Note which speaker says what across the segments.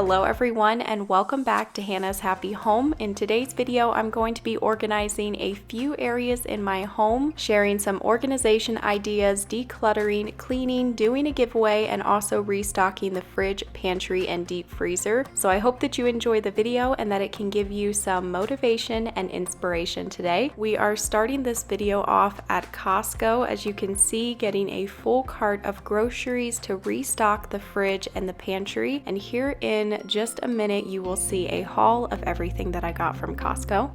Speaker 1: Hello everyone and welcome back to Hannah's Happy Home. In today's video, I'm going to be organizing a few areas in my home, sharing some organization ideas, decluttering, cleaning, doing a giveaway, and also restocking the fridge, pantry, and deep freezer. So I hope that you enjoy the video and that it can give you some motivation and inspiration today. We are starting this video off at Costco, as you can see, getting a full cart of groceries to restock the fridge and the pantry. And here in just a minute, you will see a haul of everything that I got from Costco.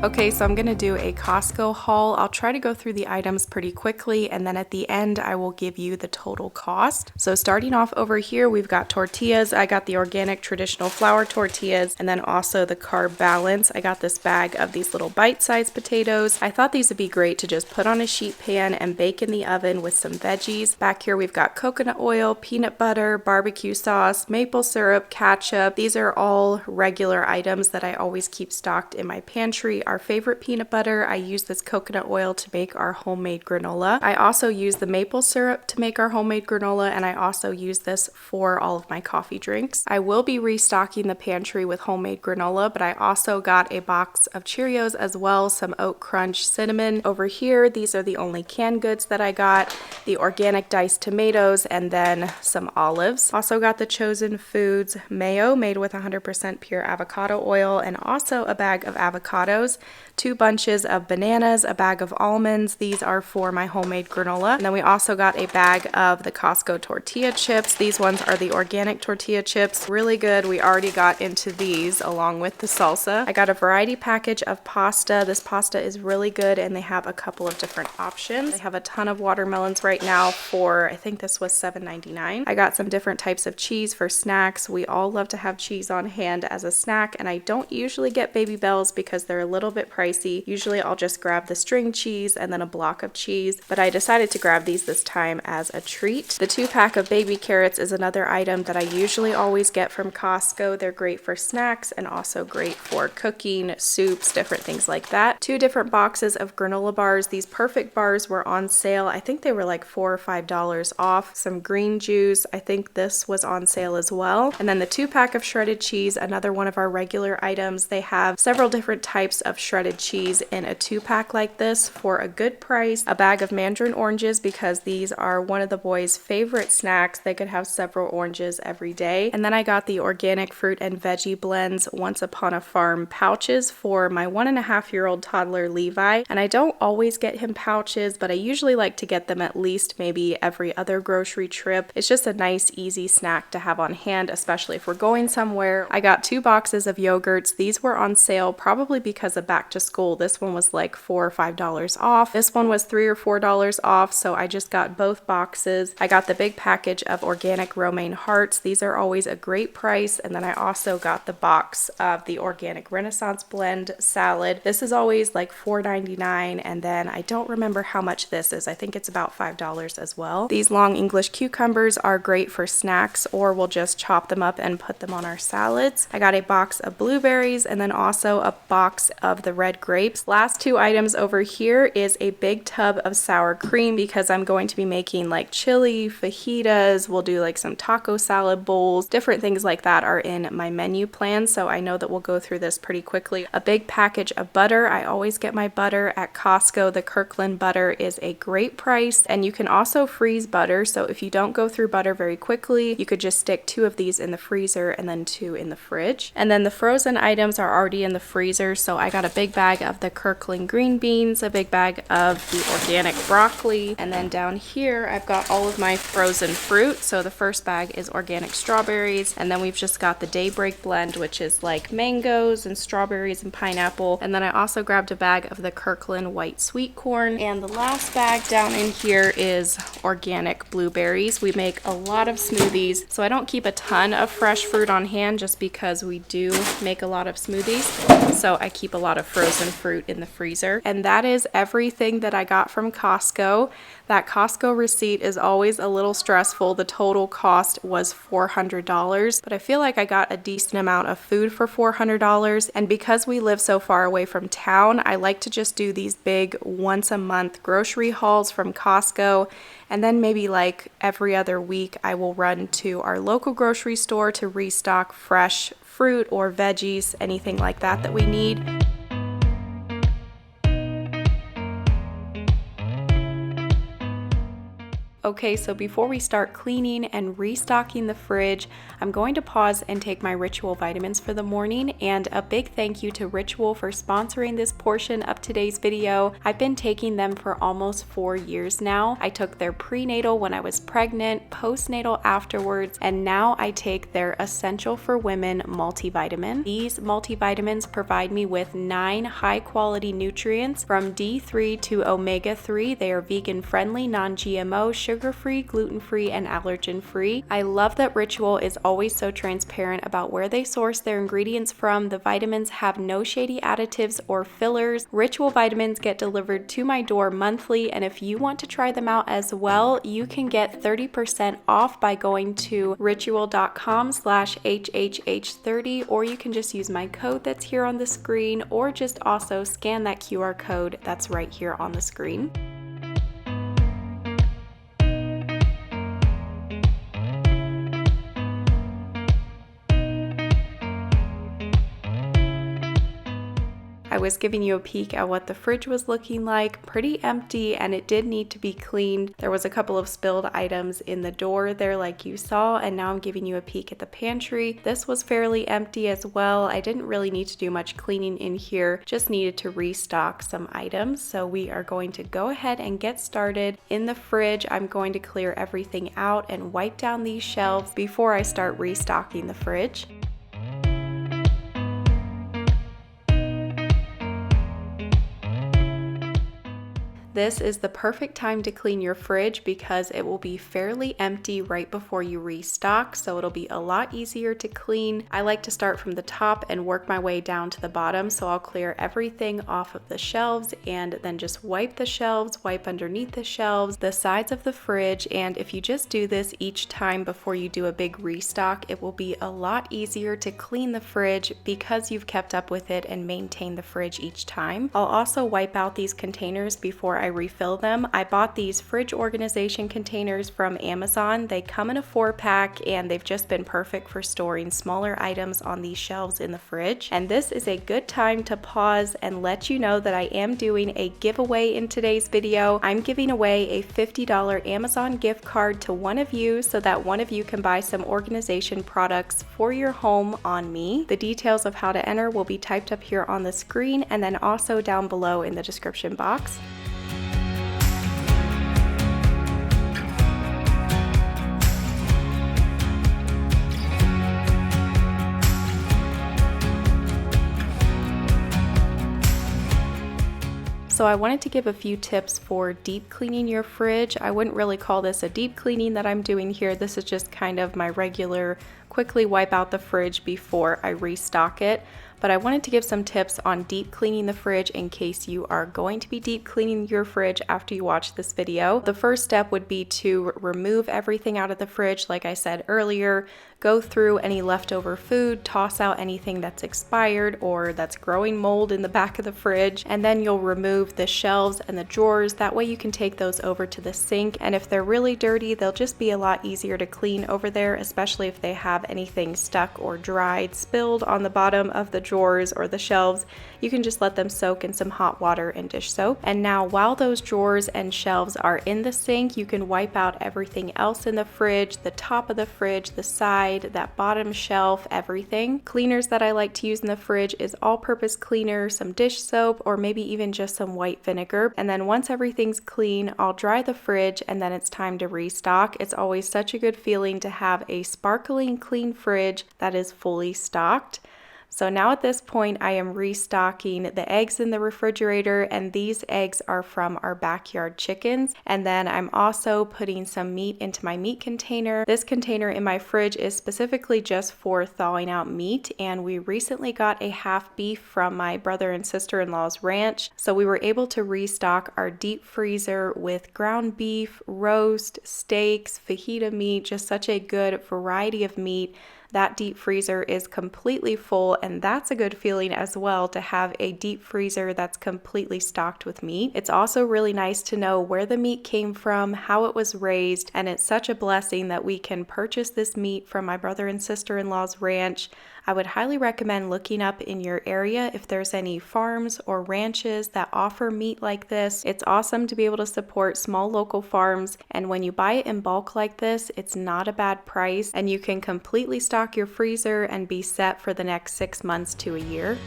Speaker 1: Okay, so I'm going to do a Costco haul. I'll try to go through the items pretty quickly, and then at the end I will give you the total cost. So starting off over here, we've got tortillas. I got the organic traditional flour tortillas, and then also the carb balance. I got this bag of these little bite-sized potatoes. I thought these would be great to just put on a sheet pan and bake in the oven with some veggies. Back here we've got coconut oil, peanut butter, barbecue sauce, maple syrup, ketchup. These are all regular items that I always keep stocked in my pantry. Our favorite peanut butter, I use this coconut oil to make our homemade granola. I also use the maple syrup to make our homemade granola, and I also use this for all of my coffee drinks. I will be restocking the pantry with homemade granola, but I also got a box of Cheerios as well, some Oat Crunch cinnamon. Over here, these are the only canned goods that I got, the organic diced tomatoes, and then some olives. Also got the Chosen Foods mayo made with 100% pure avocado oil, and also a bag of avocados, 2 bunches of bananas, a bag of almonds. These are for my homemade granola. And then we also got a bag of the Costco tortilla chips. These ones are the organic tortilla chips. Really good. We already got into these along with the salsa. I got a variety package of pasta. This pasta is really good, and they have a couple of different options. They have a ton of watermelons right now for, I think this was $7.99. I got some different types of cheese for snacks. We all love to have cheese on hand as a snack, and I don't usually get Baby Bells because they're a little bit pricey. Usually I'll just grab the string cheese and then a block of cheese, but I decided to grab these this time as a treat. The 2-pack of baby carrots is another item that I usually always get from Costco. They're great for snacks and also great for cooking, soups, different things like that. 2 different boxes of granola bars. These perfect bars were on sale. I think they were like $4 or $5 off. Some green juice. I think this was on sale as well. And then the 2-pack of shredded cheese, another one of our regular items. They have several different types of shredded cheese in a 2-pack like this for a good price. A bag of mandarin oranges, because these are one of the boys' favorite snacks. They could have several oranges every day. And then I got the organic fruit and veggie blends Once Upon a Farm pouches for my 1.5-year-old toddler Levi. And I don't always get him pouches, but I usually like to get them at least maybe every other grocery trip. It's just a nice, easy snack to have on hand, especially if we're going somewhere. I got 2 boxes of yogurts. These were on sale probably because of back to school. This one was like $4 or $5 off. This one was $3 or $4 off, so I just got both boxes. I got the big package of organic romaine hearts. These are always a great price. And then I also got the box of the organic Renaissance blend salad. This is always like $4.99, and then I don't remember how much this is. I think it's about $5 as well. These long English cucumbers are great for snacks, or we'll just chop them up and put them on our salads. I got a box of blueberries, and then also a box of the red grapes. Last 2 items over here is a big tub of sour cream, because I'm going to be making like chili, fajitas, we'll do like some taco salad bowls, different things like that are in my menu plan, so I know that we'll go through this pretty quickly. A big package of butter. I always get my butter at Costco. The Kirkland butter is a great price, and you can also freeze butter, so if you don't go through butter very quickly, you could just stick 2 of these in the freezer and then 2 in the fridge. And then the frozen items are already in the freezer, so I got got a big bag of the Kirkland green beans, a big bag of the organic broccoli, and then down here I've got all of my frozen fruit. So the first bag is organic strawberries, and then we've just got the Daybreak blend, which is like mangoes and strawberries and pineapple. And then I also grabbed a bag of the Kirkland white sweet corn. And the last bag down in here is organic blueberries. We make a lot of smoothies, so I don't keep a ton of fresh fruit on hand just because we do make a lot of smoothies. So I keep a lot of frozen fruit in the freezer. And that is everything that I got from Costco. That Costco receipt is always a little stressful. The total cost was $400, but I feel like I got a decent amount of food for $400. And because we live so far away from town, I like to just do these big once a month grocery hauls from Costco. And then maybe like every other week, I will run to our local grocery store to restock fresh fruit or veggies, anything like that we need. Okay, so before we start cleaning and restocking the fridge, I'm going to pause and take my Ritual vitamins for the morning, and a big thank you to Ritual for sponsoring this portion of today's video. I've been taking them for almost 4 years now. I took their prenatal when I was pregnant, postnatal afterwards, and now I take their Essential for Women multivitamin. These multivitamins provide me with 9 high-quality nutrients from D3 to omega-3. They are vegan-friendly, non-GMO, sugar-free, gluten-free, and allergen-free. I love that Ritual is always so transparent about where they source their ingredients from. The vitamins have no shady additives or fillers. Ritual vitamins get delivered to my door monthly, and if you want to try them out as well, you can get 30% off by going to ritual.com/HHH30, or you can just use my code that's here on the screen, or just also scan that QR code that's right here on the screen. I was giving you a peek at what the fridge was looking like. Pretty empty, and it did need to be cleaned. There was a couple of spilled items in the door there like you saw, and now I'm giving you a peek at the pantry. This was fairly empty as well. I didn't really need to do much cleaning in here, just needed to restock some items. So we are going to go ahead and get started. In the fridge, I'm going to clear everything out and wipe down these shelves before I start restocking the fridge. This is the perfect time to clean your fridge because it will be fairly empty right before you restock, so it'll be a lot easier to clean. I like to start from the top and work my way down to the bottom, so I'll clear everything off of the shelves and then just wipe the shelves, wipe underneath the shelves, the sides of the fridge, and if you just do this each time before you do a big restock, it will be a lot easier to clean the fridge because you've kept up with it and maintained the fridge each time. I'll also wipe out these containers before I refill them. I bought these fridge organization containers from Amazon. They come in a 4-pack and they've just been perfect for storing smaller items on these shelves in the fridge. And this is a good time to pause and let you know that I am doing a giveaway in today's video. I'm giving away a $50 Amazon gift card to one of you so that one of you can buy some organization products for your home on me. The details of how to enter will be typed up here on the screen and then also down below in the description box. So I wanted to give a few tips for deep cleaning your fridge. I wouldn't really call this a deep cleaning that I'm doing here. This is just kind of my regular quickly wipe out the fridge before I restock it. But I wanted to give some tips on deep cleaning the fridge in case you are going to be deep cleaning your fridge after you watch this video. The first step would be to remove everything out of the fridge, like I said earlier. Go through any leftover food, toss out anything that's expired or that's growing mold in the back of the fridge, and then you'll remove the shelves and the drawers. That way you can take those over to the sink, and if they're really dirty, they'll just be a lot easier to clean over there, especially if they have anything stuck or dried, spilled on the bottom of the drawers or the shelves. You can just let them soak in some hot water and dish soap. And now while those drawers and shelves are in the sink, you can wipe out everything else in the fridge, the top of the fridge, the side, side, that bottom shelf, everything. Cleaners that I like to use in the fridge is all-purpose cleaner, some dish soap, or maybe even just some white vinegar. And then once everything's clean, I'll dry the fridge and then it's time to restock. It's always such a good feeling to have a sparkling clean fridge that is fully stocked. So now at this point, I am restocking the eggs in the refrigerator, and these eggs are from our backyard chickens. And then I'm also putting some meat into my meat container. This container in my fridge is specifically just for thawing out meat, and we recently got a half beef from my brother and sister-in-law's ranch. So we were able to restock our deep freezer with ground beef, roast, steaks, fajita meat, just such a good variety of meat. That deep freezer is completely full, and that's a good feeling as well, to have a deep freezer that's completely stocked with meat. It's also really nice to know where the meat came from, how it was raised, and it's such a blessing that we can purchase this meat from my brother and sister-in-law's ranch. I would highly recommend looking up in your area if there's any farms or ranches that offer meat like this. It's awesome to be able to support small local farms, and when you buy it in bulk like this, it's not a bad price, and you can completely stock your freezer and be set for the next 6 months to a year.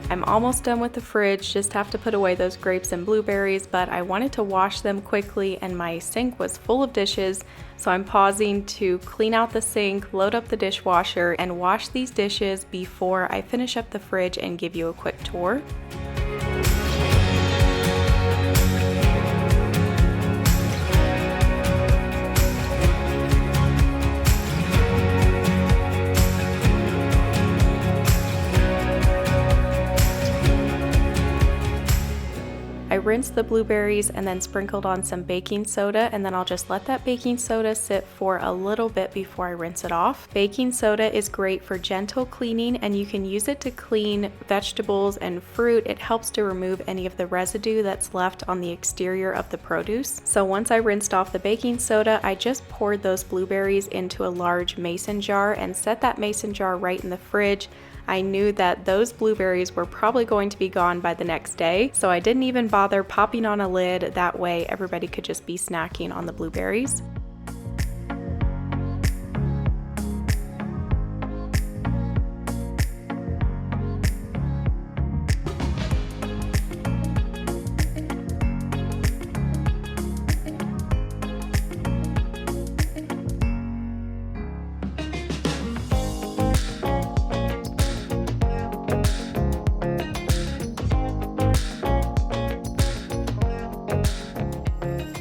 Speaker 1: I'm almost done with the fridge, just have to put away those grapes and blueberries, but I wanted to wash them quickly and my sink was full of dishes, so I'm pausing to clean out the sink, load up the dishwasher, and wash these dishes before I finish up the fridge and give you a quick tour. I rinsed the blueberries and then sprinkled on some baking soda, and then I'll just let that baking soda sit for a little bit before I rinse it off. Baking soda is great for gentle cleaning, and you can use it to clean vegetables and fruit. It helps to remove any of the residue that's left on the exterior of the produce. So once I rinsed off the baking soda, I just poured those blueberries into a large mason jar and set that mason jar right in the fridge. I knew that those blueberries were probably going to be gone by the next day, so I didn't even bother popping on a lid. That way everybody could just be snacking on the blueberries.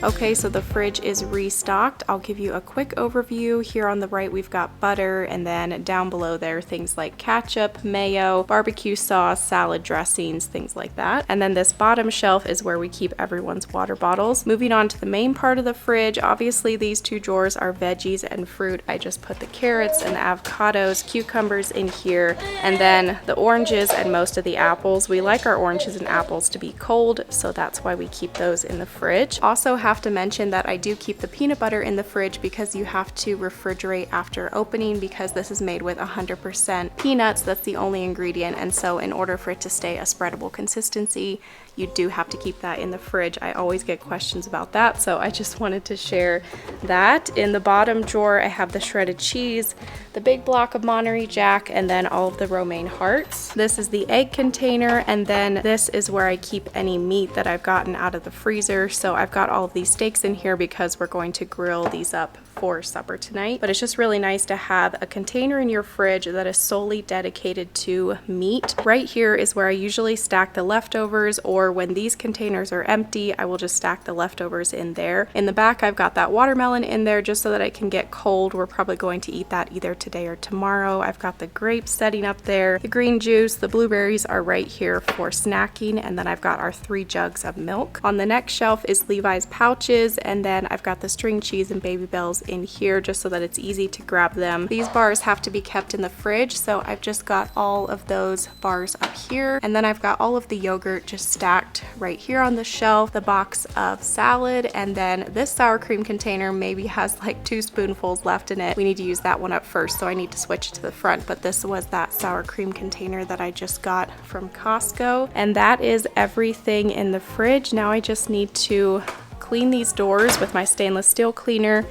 Speaker 1: Okay, so the fridge is restocked. I'll give you a quick overview. Here on the right, we've got butter, and then down below there, things like ketchup, mayo, barbecue sauce, salad dressings, things like that. And then this bottom shelf is where we keep everyone's water bottles. Moving on to the main part of the fridge, obviously these two drawers are veggies and fruit. I just put the carrots and the avocados, cucumbers in here, and then the oranges and most of the apples. We like our oranges and apples to be cold, so that's why we keep those in the fridge. Also have to mention that I do keep the peanut butter in the fridge because you have to refrigerate after opening, because this is made with 100% peanuts. That's the only ingredient, and so in order for it to stay a spreadable consistency, you do have to keep that in the fridge. I always get questions about that, so I just wanted to share that. In the bottom drawer, I have the shredded cheese, the big block of Monterey Jack, and then all of the romaine hearts. This is the egg container, and then this is where I keep any meat that I've gotten out of the freezer. So I've got all of these steaks in here because we're going to grill these up for supper tonight. But it's just really nice to have a container in your fridge that is solely dedicated to meat. Right here is where I usually stack the leftovers, or when these containers are empty, I will just stack the leftovers in there. In the back, I've got that watermelon in there just so that it can get cold. We're probably going to eat that either today or tomorrow. I've got the grapes setting up there, the green juice, the blueberries are right here for snacking, and then I've got our 3 jugs of milk. On the next shelf is Levi's pouches, and then I've got the string cheese and Baby Bell's bars in here just so that it's easy to grab them. These bars have to be kept in the fridge, so I've just got all of those bars up here. And then I've got all of the yogurt just stacked right here on the shelf, the box of salad, and then this sour cream container maybe has like 2 spoonfuls left in it. We need to use that one up first, so I need to switch it to the front, but this was that sour cream container that I just got from Costco. And that is everything in the fridge. Now I just need to clean these doors with my stainless steel cleaner.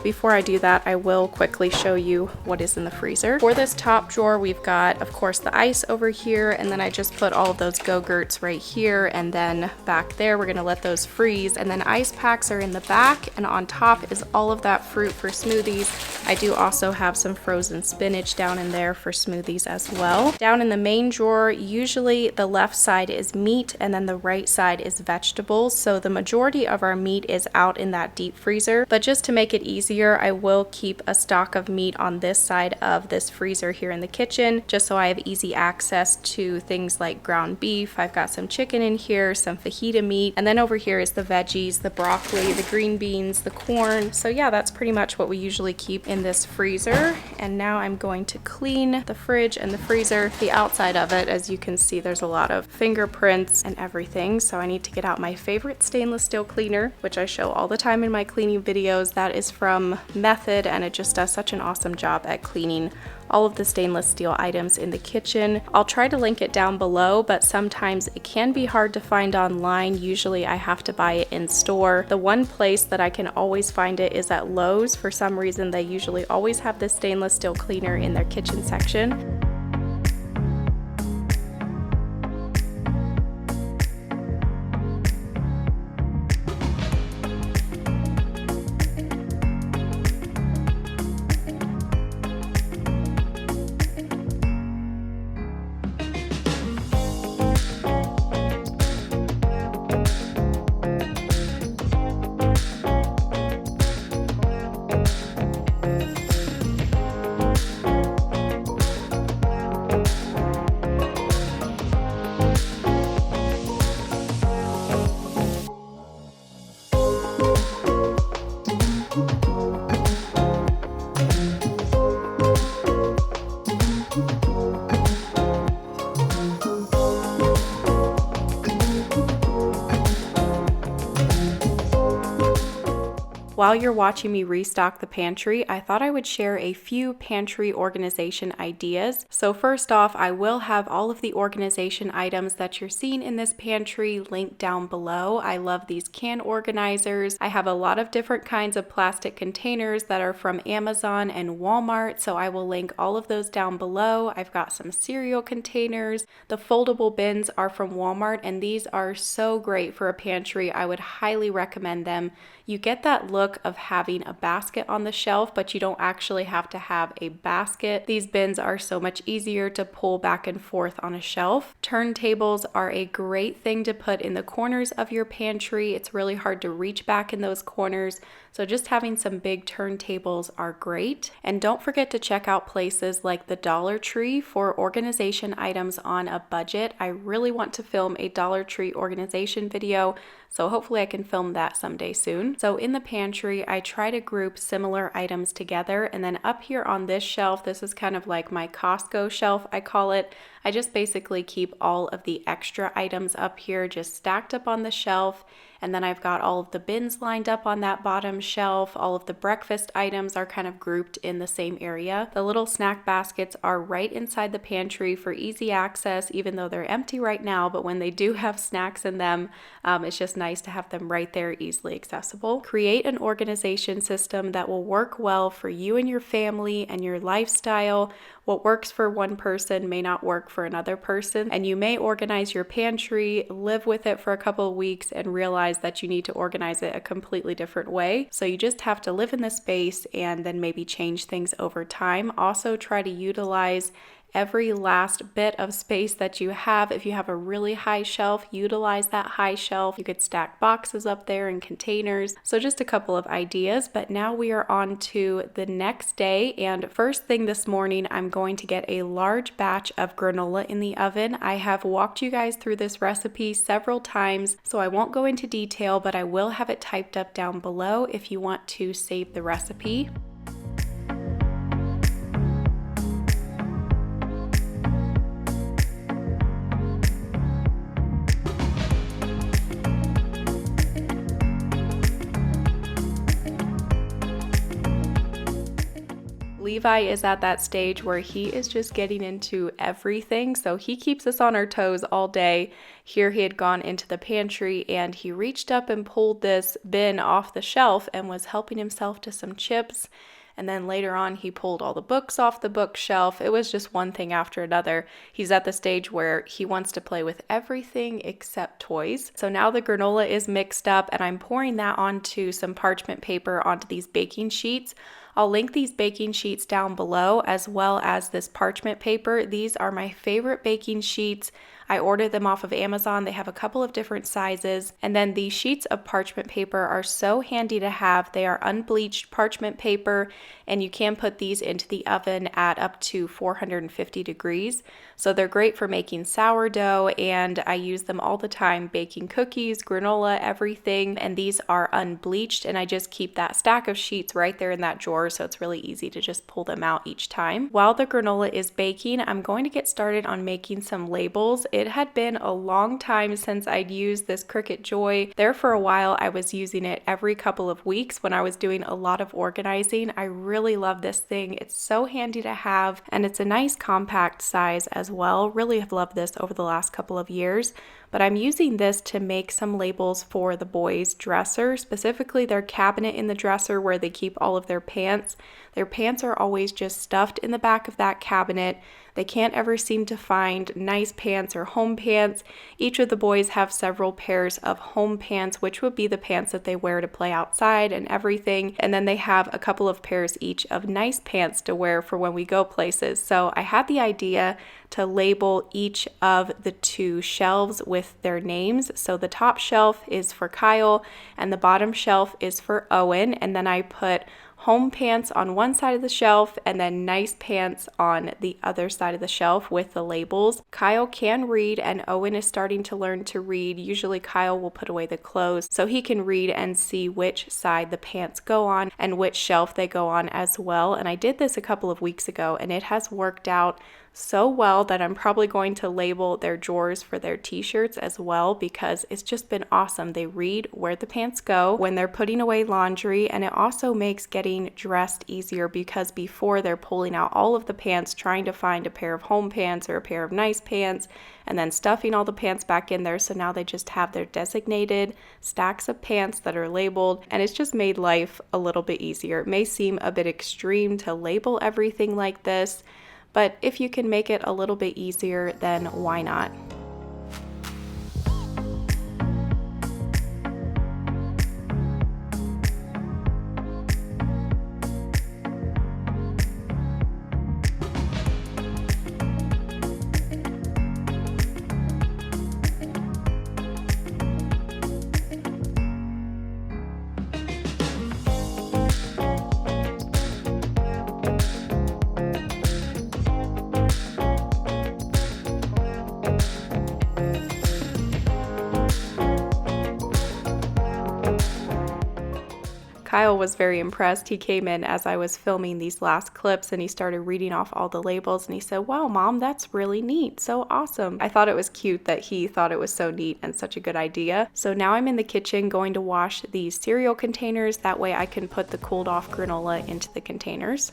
Speaker 1: Before I do that, I will quickly show you what is in the freezer. For this top drawer, we've got, of course, the ice over here, and then I just put all of those Go-Gurts right here, and then back there, we're gonna let those freeze, and then ice packs are in the back, and on top is all of that fruit for smoothies. I do also have some frozen spinach down in there for smoothies as well. Down in the main drawer, usually the left side is meat, and then the right side is vegetables, so the majority of our meat is out in that deep freezer, but just to make it easier, I will keep a stock of meat on this side of this freezer here in the kitchen, just so I have easy access to things like ground beef. I've got some chicken in here, some fajita meat, and then over here is the veggies, the broccoli, the green beans, the corn. So yeah, that's pretty much what we usually keep in this freezer. And now I'm going to clean the fridge and the freezer. The outside of it, as you can see, there's a lot of fingerprints and everything, so I need to get out my favorite stainless steel cleaner, which I show all the time in my cleaning videos. That is from Method, and it just does such an awesome job at cleaning all of the stainless steel items in the kitchen. I'll try to link it down below, but sometimes it can be hard to find online. Usually I have to buy it in store. The one place that I can always find it is at Lowe's. For some reason, they usually always have this stainless steel cleaner in their kitchen section. While you're watching me restock the pantry, I thought I would share a few pantry organization ideas. So first off, I will have all of the organization items that you're seeing in this pantry linked down below. I love these can organizers. I have a lot of different kinds of plastic containers that are from Amazon and Walmart, so I will link all of those down below. I've got some cereal containers. The foldable bins are from Walmart, and these are so great for a pantry. I would highly recommend them. You get that look of having a basket on the shelf, but you don't actually have to have a basket. These bins are so much easier to pull back and forth on a shelf. Turntables are a great thing to put in the corners of your pantry. It's really hard to reach back in those corners, so just having some big turntables are great. And don't forget to check out places like the Dollar Tree for organization items on a budget. I really want to film a Dollar Tree organization video, so hopefully I can film that someday soon. So in the pantry, I try to group similar items together, and then up here on this shelf, this is kind of like my Costco shelf, I call it. I just basically keep all of the extra items up here just stacked up on the shelf. And then I've got all of the bins lined up on that bottom shelf. All of the breakfast items are kind of grouped in the same area. The little snack baskets are right inside the pantry for easy access, even though they're empty right now. But when they do have snacks in them, it's just nice to have them right there, easily accessible. Create an organization system that will work well for you and your family and your lifestyle. What works for one person may not work for another person, and you may organize your pantry, live with it for a couple of weeks, and realize that you need to organize it a completely different way. So you just have to live in the space and then maybe change things over time. Also try to utilize every last bit of space that you have. If you have a really high shelf, utilize that high shelf. You could stack boxes up there and containers. So just a couple of ideas, but now we are on to the next day. And first thing this morning, I'm going to get a large batch of granola in the oven. I have walked you guys through this recipe several times, so I won't go into detail, but I will have it typed up down below if you want to save the recipe. Levi is at that stage where he is just getting into everything, so he keeps us on our toes all day. Here he had gone into the pantry and he reached up and pulled this bin off the shelf and was helping himself to some chips. And then later on, he pulled all the books off the bookshelf. It was just one thing after another. He's at the stage where he wants to play with everything except toys. So now the granola is mixed up and I'm pouring that onto some parchment paper onto these baking sheets. I'll link these baking sheets down below as well as this parchment paper. These are my favorite baking sheets. I ordered them off of Amazon. They have a couple of different sizes. And then these sheets of parchment paper are so handy to have. They are unbleached parchment paper, and you can put these into the oven at up to 450 degrees. So they're great for making sourdough, and I use them all the time, baking cookies, granola, everything. And these are unbleached, and I just keep that stack of sheets right there in that drawer, so it's really easy to just pull them out each time. While the granola is baking, I'm going to get started on making some labels. It had been a long time since I'd used this Cricut Joy. There for a while, I was using it every couple of weeks when I was doing a lot of organizing. I really love this thing. It's so handy to have, and it's a nice compact size as well. Really have loved this over the last couple of years. But I'm using this to make some labels for the boys' dresser, specifically their cabinet in the dresser where they keep all of their pants. Their pants are always just stuffed in the back of that cabinet. They can't ever seem to find nice pants or home pants. Each of the boys have several pairs of home pants, which would be the pants that they wear to play outside and everything. And then they have a couple of pairs each of nice pants to wear for when we go places. So I had the idea to label each of the two shelves with their names. So the top shelf is for Kyle and the bottom shelf is for Owen. And then I put home pants on one side of the shelf and then nice pants on the other side of the shelf with the labels. Kyle can read and Owen is starting to learn to read. Usually Kyle will put away the clothes so he can read and see which side the pants go on and which shelf they go on as well. And I did this a couple of weeks ago and it has worked out so well that I'm probably going to label their drawers for their t-shirts as well because it's just been awesome. They read where the pants go when they're putting away laundry, and it also makes getting dressed easier because before they're pulling out all of the pants trying to find a pair of home pants or a pair of nice pants and then stuffing all the pants back in there. So now they just have their designated stacks of pants that are labeled, and it's just made life a little bit easier. It may seem a bit extreme to label everything like this, but if you can make it a little bit easier, then why not? Kyle was very impressed. He came in as I was filming these last clips and he started reading off all the labels and he said, "Wow, Mom, that's really neat. So awesome." I thought it was cute that he thought it was so neat and such a good idea. So now I'm in the kitchen going to wash these cereal containers. That way I can put the cooled off granola into the containers.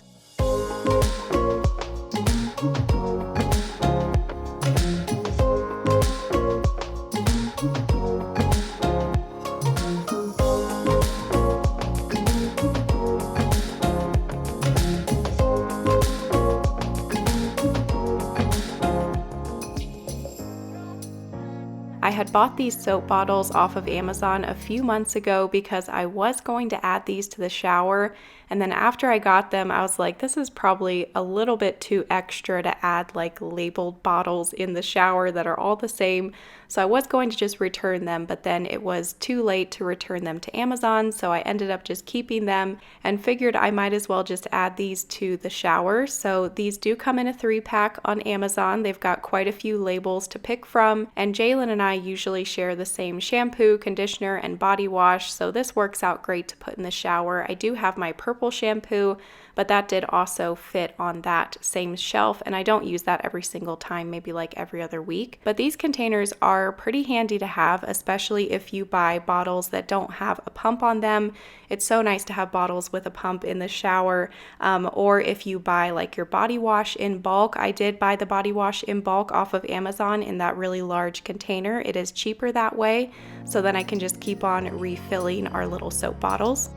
Speaker 1: I had bought these soap bottles off of Amazon a few months ago because I was going to add these to the shower, and then after I got them, I was like, this is probably a little bit too extra to add like labeled bottles in the shower that are all the same. So I was going to just return them, but then it was too late to return them to Amazon, so I ended up just keeping them and figured I might as well just add these to the shower. So these do come in a 3-pack on Amazon. They've got quite a few labels to pick from, and Jalen and I usually share the same shampoo, conditioner, and body wash, so this works out great to put in the shower. I do have my purple shampoo, but that did also fit on that same shelf, and I don't use that every single time, maybe like every other week. But these containers are pretty handy to have, especially if you buy bottles that don't have a pump on them. It's so nice to have bottles with a pump in the shower, or if you buy like your body wash in bulk. I did buy the body wash in bulk off of Amazon in that really large container. It is cheaper that way, so then I can just keep on refilling our little soap bottles.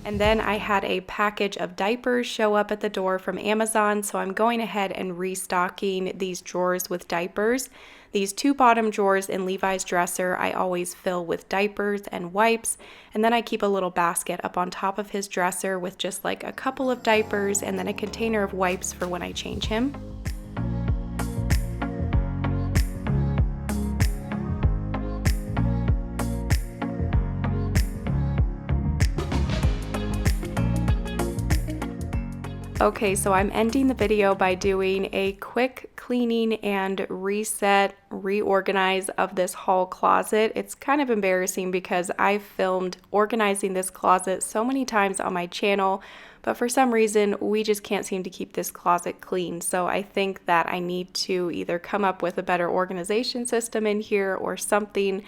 Speaker 1: And then I had a package of diapers show up at the door from Amazon, so I'm going ahead and restocking these drawers with diapers. These 2 bottom drawers in Levi's dresser I always fill with diapers and wipes, and then I keep a little basket up on top of his dresser with just like a couple of diapers and then a container of wipes for when I change him. Okay, so I'm ending the video by doing a quick cleaning and reset, reorganize of this haul closet. It's kind of embarrassing because I've filmed organizing this closet so many times on my channel, but for some reason we just can't seem to keep this closet clean. So I think that I need to either come up with a better organization system in here or something.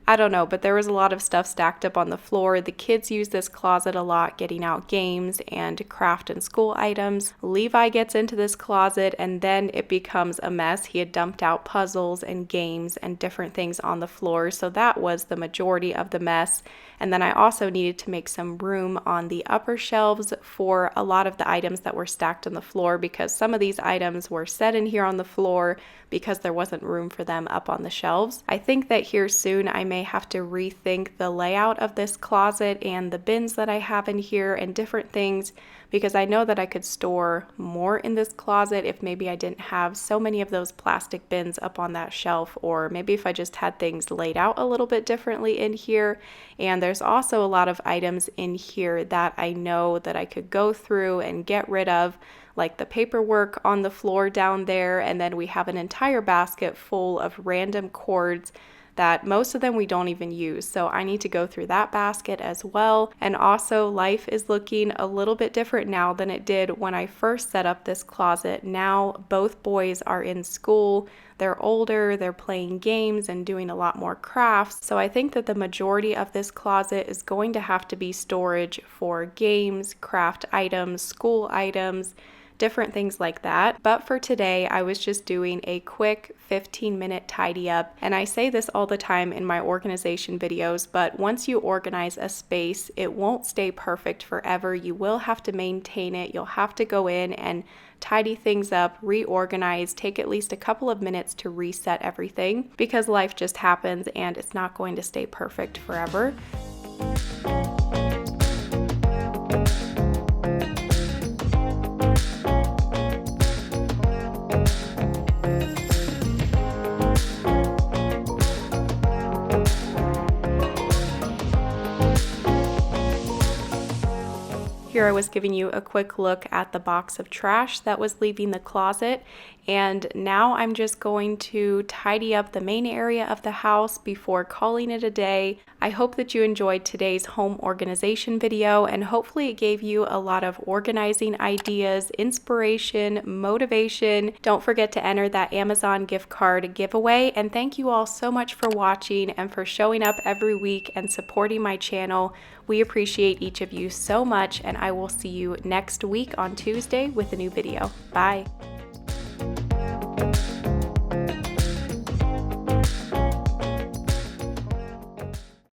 Speaker 1: I don't know, but there was a lot of stuff stacked up on the floor. The kids use this closet a lot, getting out games and craft and school items. Levi gets into this closet and then it becomes a mess. He had dumped out puzzles and games and different things on the floor, so that was the majority of the mess. And then I also needed to make some room on the upper shelves for a lot of the items that were stacked on the floor, because some of these items were set in here on the floor because there wasn't room for them up on the shelves. I think that here soon I may have to rethink the layout of this closet and the bins that I have in here and different things, because I know that I could store more in this closet if maybe I didn't have so many of those plastic bins up on that shelf, or maybe if I just had things laid out a little bit differently in here. And there's also a lot of items in here that I know that I could go through and get rid of, like the paperwork on the floor down there, and then we have an entire basket full of random cords that most of them we don't even use. So I need to go through that basket as well. And also life is looking a little bit different now than it did when I first set up this closet. Now both boys are in school. They're older, they're playing games and doing a lot more crafts. So I think that the majority of this closet is going to have to be storage for games, craft items, school items, different things like that. But for today, I was just doing a quick 15-minute tidy up. And I say this all the time in my organization videos, but once you organize a space, it won't stay perfect forever. You will have to maintain it. You'll have to go in and tidy things up, reorganize, take at least a couple of minutes to reset everything, because life just happens and it's not going to stay perfect forever. Here I was giving you a quick look at the box of trash that was leaving the closet, and now I'm just going to tidy up the main area of the house before calling it a day. I hope that you enjoyed today's home organization video, and hopefully it gave you a lot of organizing ideas, inspiration, motivation. Don't forget to enter that Amazon gift card giveaway, and thank you all so much for watching and for showing up every week and supporting my channel. We appreciate each of you so much, and I will see you next week on Tuesday with a new video. Bye.